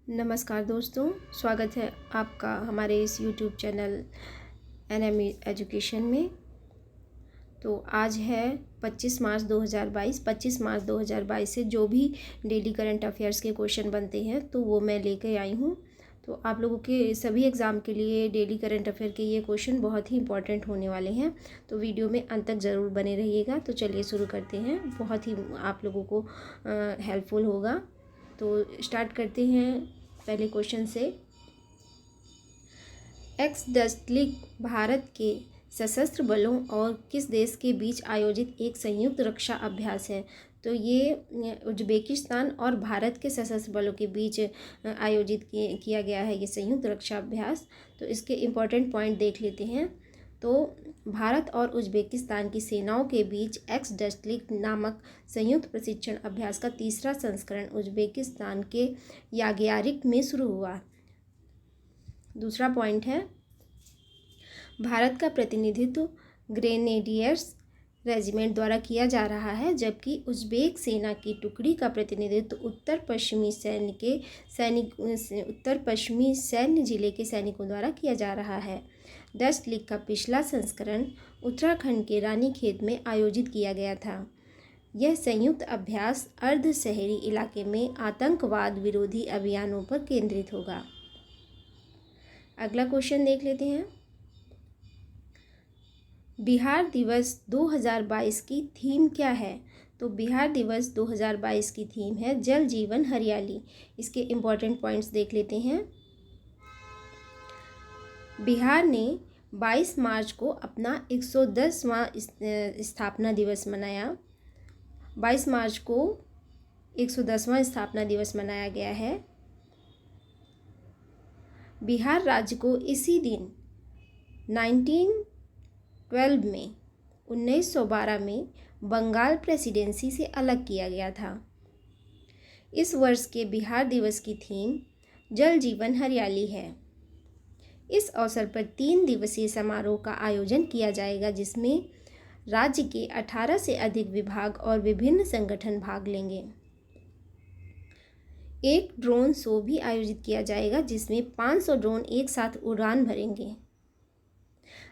नमस्कार दोस्तों, स्वागत है आपका हमारे इस YouTube चैनल NM एजुकेशन में। तो आज है 25 मार्च 2022 से जो भी डेली करंट अफेयर्स के क्वेश्चन बनते हैं तो वो मैं लेकर आई हूँ। तो आप लोगों के सभी एग्ज़ाम के लिए डेली करंट अफेयर के ये क्वेश्चन बहुत ही इंपॉर्टेंट होने वाले हैं, तो वीडियो में अंत तक ज़रूर बने रहिएगा। तो चलिए शुरू करते हैं, बहुत ही आप लोगों को हेल्पफुल होगा। तो स्टार्ट करते हैं पहले क्वेश्चन से। एक्सडस्टलिक भारत के सशस्त्र बलों और किस देश के बीच आयोजित एक संयुक्त रक्षा अभ्यास है? तो ये उज्बेकिस्तान और भारत के सशस्त्र बलों के बीच आयोजित किया गया है ये संयुक्त रक्षा अभ्यास। तो इसके इम्पोर्टेंट पॉइंट देख लेते हैं। तो भारत और उज्बेकिस्तान की सेनाओं के बीच एक्सडस्टलिक नामक संयुक्त प्रशिक्षण अभ्यास का तीसरा संस्करण उज्बेकिस्तान के याग्यारिक में शुरू हुआ। दूसरा पॉइंट है, भारत का प्रतिनिधित्व ग्रेनेडियर्स रेजिमेंट द्वारा किया जा रहा है, जबकि उज्बेक सेना की टुकड़ी का प्रतिनिधित्व उत्तर पश्चिमी सैन्य जिले के सैनिकों द्वारा किया जा रहा है। डस्ट लीग का पिछला संस्करण उत्तराखंड के रानीखेत में आयोजित किया गया था। यह संयुक्त अभ्यास अर्ध शहरी इलाके में आतंकवाद विरोधी अभियानों पर केंद्रित होगा। अगला क्वेश्चन देख लेते हैं। बिहार दिवस 2022 की थीम क्या है? तो बिहार दिवस 2022 की थीम है जल जीवन हरियाली। इसके इम्पोर्टेंट पॉइंट्स देख लेते हैं। बिहार ने 22 मार्च को अपना 110वां स्थापना दिवस मनाया। 22 मार्च को 110वां स्थापना दिवस मनाया गया है। बिहार राज्य को इसी दिन 1912 में बंगाल प्रेसिडेंसी से अलग किया गया था। इस वर्ष के बिहार दिवस की थीम जल जीवन हरियाली है। इस अवसर पर 3 दिवसीय समारोह का आयोजन किया जाएगा, जिसमें राज्य के 18 से अधिक विभाग और विभिन्न संगठन भाग लेंगे। एक ड्रोन शो भी आयोजित किया जाएगा, जिसमें 500 ड्रोन एक साथ उड़ान भरेंगे।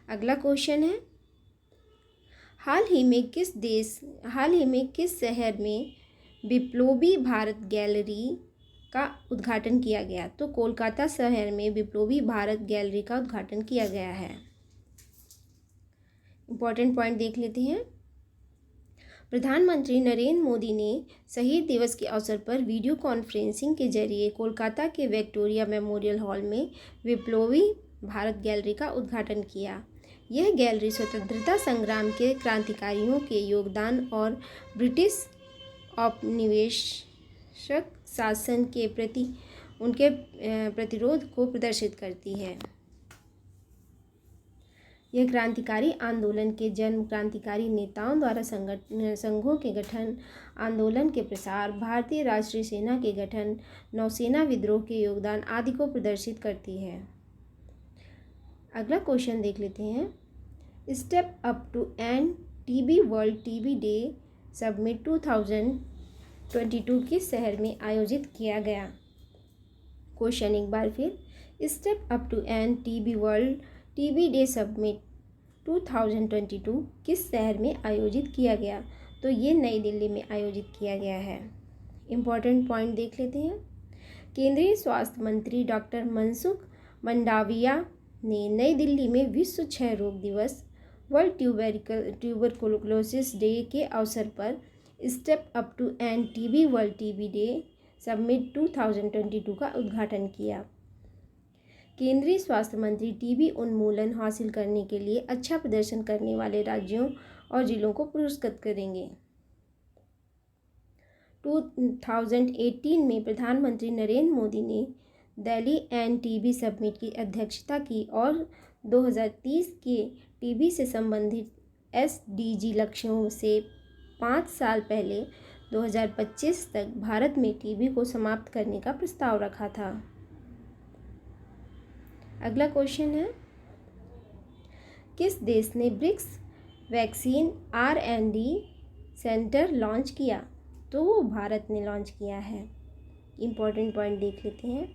अगला क्वेश्चन है, हाल ही में किस शहर में बिप्लोबी भारत गैलरी का उद्घाटन किया गया? तो कोलकाता शहर में बिप्लोबी भारत गैलरी का उद्घाटन किया गया है। इंपॉर्टेंट पॉइंट देख लेते हैं। प्रधानमंत्री नरेंद्र मोदी ने शहीद दिवस के अवसर पर वीडियो कॉन्फ्रेंसिंग के जरिए कोलकाता के विक्टोरिया मेमोरियल हॉल में बिप्लोबी भारत गैलरी का उद्घाटन किया। यह गैलरी स्वतंत्रता संग्राम के क्रांतिकारियों के योगदान और ब्रिटिश औपनिवेशिक शासन के प्रति उनके प्रतिरोध को प्रदर्शित करती है। यह क्रांतिकारी आंदोलन के जन्म, क्रांतिकारी नेताओं द्वारा संघों के गठन, आंदोलन के प्रसार, भारतीय राष्ट्रीय सेना के गठन, नौसेना विद्रोह के योगदान आदि को प्रदर्शित करती है। अगला क्वेश्चन देख लेते हैं। Step up to end TB world TB day summit 2022 किस शहर में आयोजित किया गया? क्वेश्चन एक बार फिर, step up to end TB world TB day summit 2022 किस शहर में आयोजित किया गया? तो ये नई दिल्ली में आयोजित किया गया है। इम्पॉर्टेंट पॉइंट देख लेते हैं। केंद्रीय स्वास्थ्य मंत्री डॉक्टर मनसुख मंडाविया ने नई दिल्ली में विश्व क्षय रोग दिवस वर्ल्ड ट्यूबरकुलोसिस डे के अवसर पर step up to end TB world TB day summit 2022 का उद्घाटन किया। केंद्रीय स्वास्थ्य मंत्री टीबी उन्मूलन हासिल करने के लिए अच्छा प्रदर्शन करने वाले राज्यों और जिलों को पुरस्कृत करेंगे। 2018 में प्रधानमंत्री नरेंद्र मोदी ने दिल्ली एंड टीबी समिट की अध्यक्षता की और 2030 के टीबी से संबंधित SDG लक्ष्यों से 5 साल पहले 2025 तक भारत में टीबी को समाप्त करने का प्रस्ताव रखा था। अगला क्वेश्चन है, किस देश ने BRICS vaccine R&D centre launch किया? तो वो भारत ने लॉन्च किया है। इम्पॉर्टेंट पॉइंट देख लेते हैं।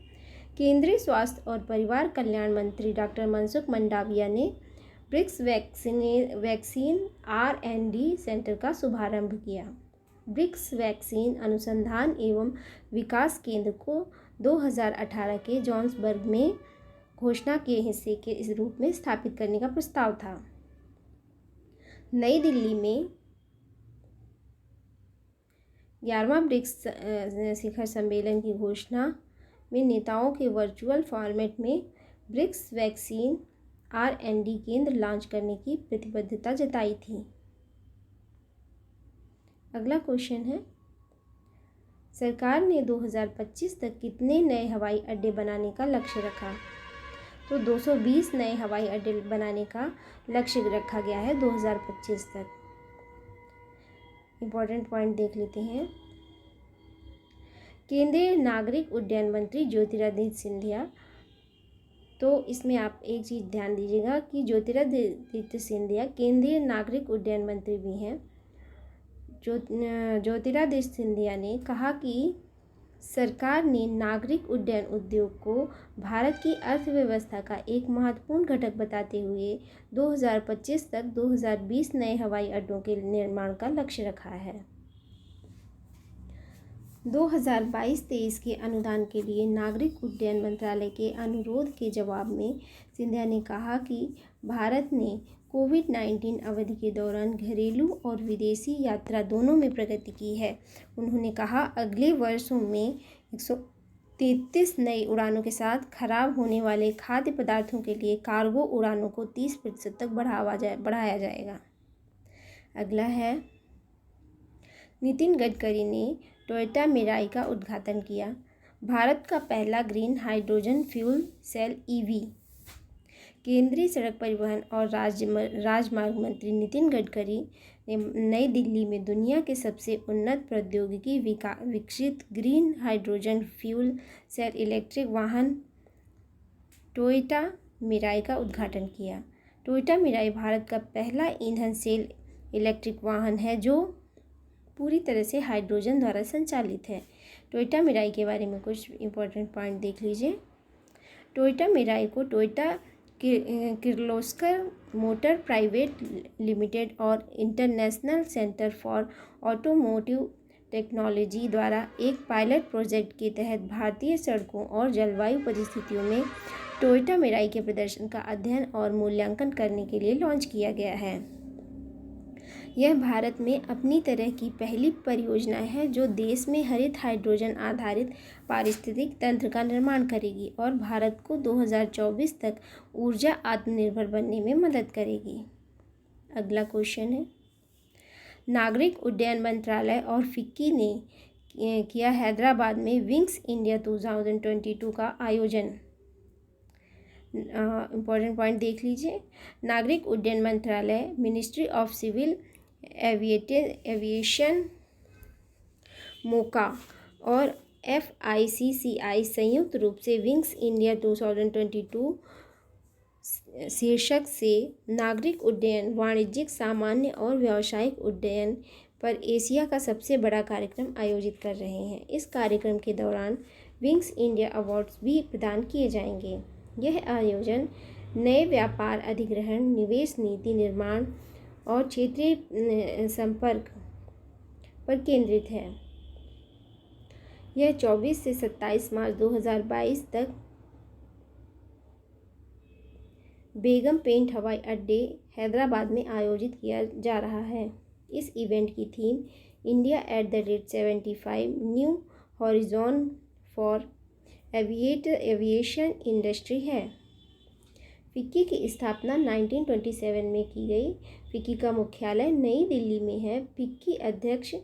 केंद्रीय स्वास्थ्य और परिवार कल्याण मंत्री डॉक्टर मनसुख मंडाविया ने ब्रिक्स वैक्सीन R&D सेंटर का शुभारंभ किया। ब्रिक्स वैक्सीन अनुसंधान एवं विकास केंद्र को 2018 के जोहान्सबर्ग में घोषणा के हिस्से के इस रूप में स्थापित करने का प्रस्ताव था। नई दिल्ली में 11वां ब्रिक्स शिखर सम्मेलन की घोषणा में नेताओं के वर्चुअल फॉर्मेट में ब्रिक्स वैक्सीन R&D केंद्र लॉन्च करने की प्रतिबद्धता जताई थी। अगला क्वेश्चन है, सरकार ने 2025 तक कितने नए हवाई अड्डे बनाने का लक्ष्य रखा? तो 220 नए हवाई अड्डे बनाने का लक्ष्य रखा गया है 2025 तक। इम्पोर्टेंट पॉइंट देख लेते हैं। केंद्रीय नागरिक उड्डयन मंत्री ज्योतिरादित्य सिंधिया, तो इसमें आप एक चीज़ ध्यान दीजिएगा कि ज्योतिरादित्य सिंधिया केंद्रीय नागरिक उड्डयन मंत्री भी हैं। ज्योतिरादित्य सिंधिया ने कहा कि सरकार ने नागरिक उड्डयन उद्योग को भारत की अर्थव्यवस्था का एक महत्वपूर्ण घटक बताते हुए 2025 तक 2020 नए हवाई अड्डों के निर्माण का लक्ष्य रखा है। 2022-23 के अनुदान के लिए नागरिक उड्डयन मंत्रालय के अनुरोध के जवाब में सिंधिया ने कहा कि भारत ने कोविड-19 अवधि के दौरान घरेलू और विदेशी यात्रा दोनों में प्रगति की है। उन्होंने कहा, अगले वर्षों में 133 नई उड़ानों के साथ खराब होने वाले खाद्य पदार्थों के लिए कार्गो उड़ानों को 30% तक बढ़ाया जाएगा। अगला है, नितिन गडकरी ने टोयोटा मिराई का उद्घाटन किया। भारत का पहला green hydrogen fuel cell EV। केंद्रीय सड़क परिवहन और राजमार्ग मंत्री नितिन गडकरी ने नई दिल्ली में दुनिया के सबसे उन्नत प्रौद्योगिकी विकसित green hydrogen fuel cell electric वाहन टोयोटा मिराई का उद्घाटन किया। टोयोटा मिराई भारत का पहला ईंधन सेल इलेक्ट्रिक वाहन है जो पूरी तरह से हाइड्रोजन द्वारा संचालित है। टोयोटा मिराई के बारे में कुछ इंपॉर्टेंट पॉइंट देख लीजिए। टोयोटा मिराई को Toyota Kirloskar motor private limited और international centre for automotive technology द्वारा एक पायलट प्रोजेक्ट के तहत भारतीय सड़कों और जलवायु परिस्थितियों में टोयोटा मिराई के प्रदर्शन का अध्ययन और मूल्यांकन करने के लिए लॉन्च किया गया है। यह भारत में अपनी तरह की पहली परियोजना है जो देश में हरित हाइड्रोजन आधारित पारिस्थितिक तंत्र का निर्माण करेगी और भारत को 2024 तक ऊर्जा आत्मनिर्भर बनने में मदद करेगी। अगला क्वेश्चन है, नागरिक उड्डयन मंत्रालय और फिक्की ने किया हैदराबाद में विंग्स इंडिया 2022 का आयोजन। इम्पोर्टेंट पॉइंट देख लीजिए। नागरिक उड्डयन मंत्रालय, मिनिस्ट्री ऑफ सिविल एविएशन, मोका और FICCI संयुक्त रूप से विंग्स इंडिया 2022 शीर्षक से नागरिक उड्डयन, वाणिज्यिक, सामान्य और व्यावसायिक उड्डयन पर एशिया का सबसे बड़ा कार्यक्रम आयोजित कर रहे हैं। इस कार्यक्रम के दौरान विंग्स इंडिया अवार्ड्स भी प्रदान किए जाएंगे। यह आयोजन नए व्यापार अधिग्रहण, निवेश नीति निर्माण और क्षेत्रीय संपर्क पर केंद्रित है। यह 24 से 27 मार्च 2022 तक बेगम पेंट हवाई अड्डे हैदराबाद में आयोजित किया जा रहा है। इस इवेंट की theme India @75 new horizon for aviation industry है। फिक्की की स्थापना 1927 में की गई। फिक्की का मुख्यालय नई दिल्ली में है। फिक्की अध्यक्ष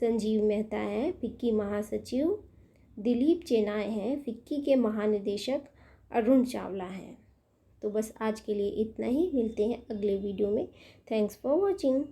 संजीव मेहता हैं। फिक्की महासचिव दिलीप चेनाय हैं। फिक्की के महानिदेशक अरुण चावला हैं। तो बस आज के लिए इतना ही। मिलते हैं अगले वीडियो में। Thanks for watching.